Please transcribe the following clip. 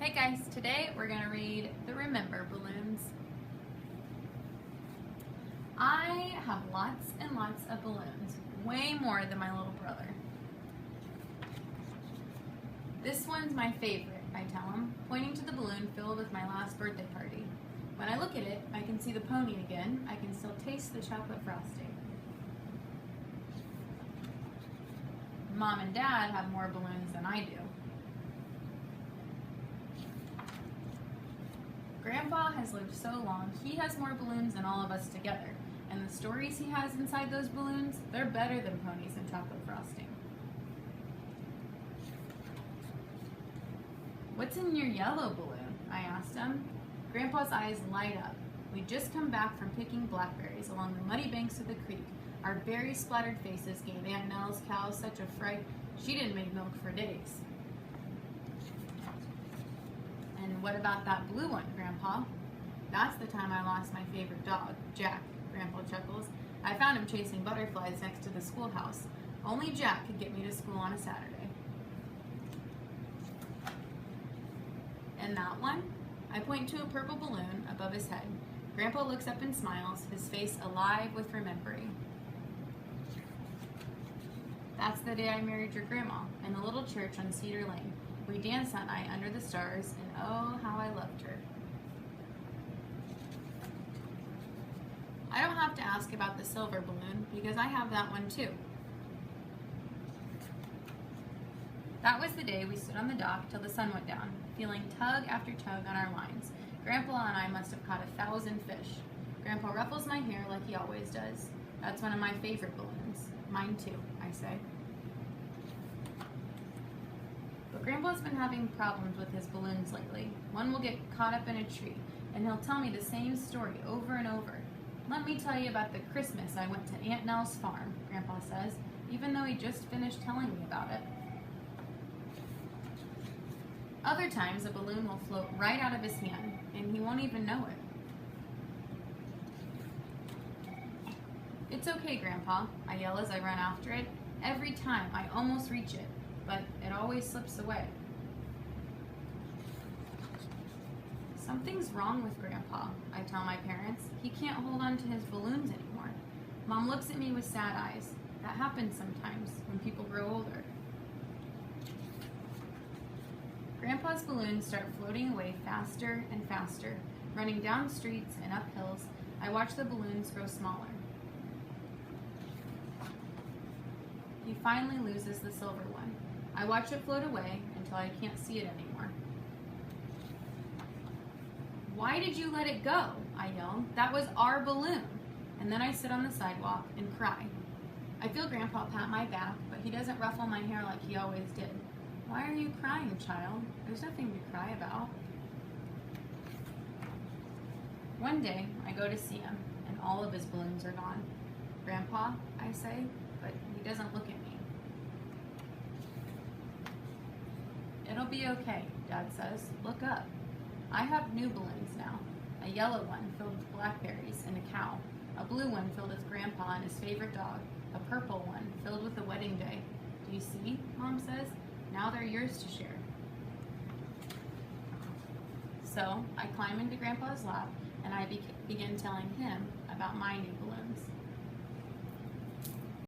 Hey guys, today we're going to read the Remember balloons. I have lots and lots of balloons, way more than my little brother. This one's my favorite, I tell him, pointing to the balloon filled with my last birthday party. When I look at it, I can see the pony again. I can still taste the chocolate frosting. Mom and Dad have more balloons than I do. Grandpa has lived so long, he has more balloons than all of us together. And the stories he has inside those balloons, they're better than ponies and chocolate frosting. What's in your yellow balloon? I asked him. Grandpa's eyes light up. We'd just come back from picking blackberries along the muddy banks of the creek. Our berry-splattered faces gave Aunt Nell's cows such a fright, she didn't make milk for days. And what about that blue one, Grandpa? That's the time I lost my favorite dog, Jack, Grandpa chuckles. I found him chasing butterflies next to the schoolhouse. Only Jack could get me to school on a Saturday. And that one? I point to a purple balloon above his head. Grandpa looks up and smiles, his face alive with remembering. That's the day I married your grandma, in the little church on Cedar Lane. We danced that night under the stars, and oh, how I loved her. I don't have to ask about the silver balloon, because I have that one too. That was the day we stood on the dock till the sun went down, feeling tug after tug on our lines. Grandpa and I must have caught 1,000 fish. Grandpa ruffles my hair like he always does. That's one of my favorite balloons. Mine too, I say. But Grandpa's been having problems with his balloons lately. One will get caught up in a tree, and he'll tell me the same story over and over. Let me tell you about the Christmas I went to Aunt Nell's farm, Grandpa says, even though he just finished telling me about it. Other times, a balloon will float right out of his hand, and he won't even know it. It's okay, Grandpa, I yell as I run after it. Every time, I almost reach it, but it always slips away. Something's wrong with Grandpa, I tell my parents. He can't hold on to his balloons anymore. Mom looks at me with sad eyes. That happens sometimes when people grow older. Grandpa's balloons start floating away faster and faster, running down streets and up hills. I watch the balloons grow smaller. He finally loses the silver one. I watch it float away until I can't see it anymore. Why did you let it go? I yell. That was our balloon. And then I sit on the sidewalk and cry. I feel Grandpa pat my back, but he doesn't ruffle my hair like he always did. Why are you crying, child? There's nothing to cry about. One day, I go to see him, and all of his balloons are gone. Grandpa, I say, but he doesn't look at me. It'll be okay, Dad says. Look up. I have new balloons now. A yellow one filled with blackberries and a cow. A blue one filled with Grandpa and his favorite dog. A purple one filled with a wedding day. Do you see? Mom says. Now they're yours to share. So I climb into Grandpa's lap and I begin telling him about my new balloons.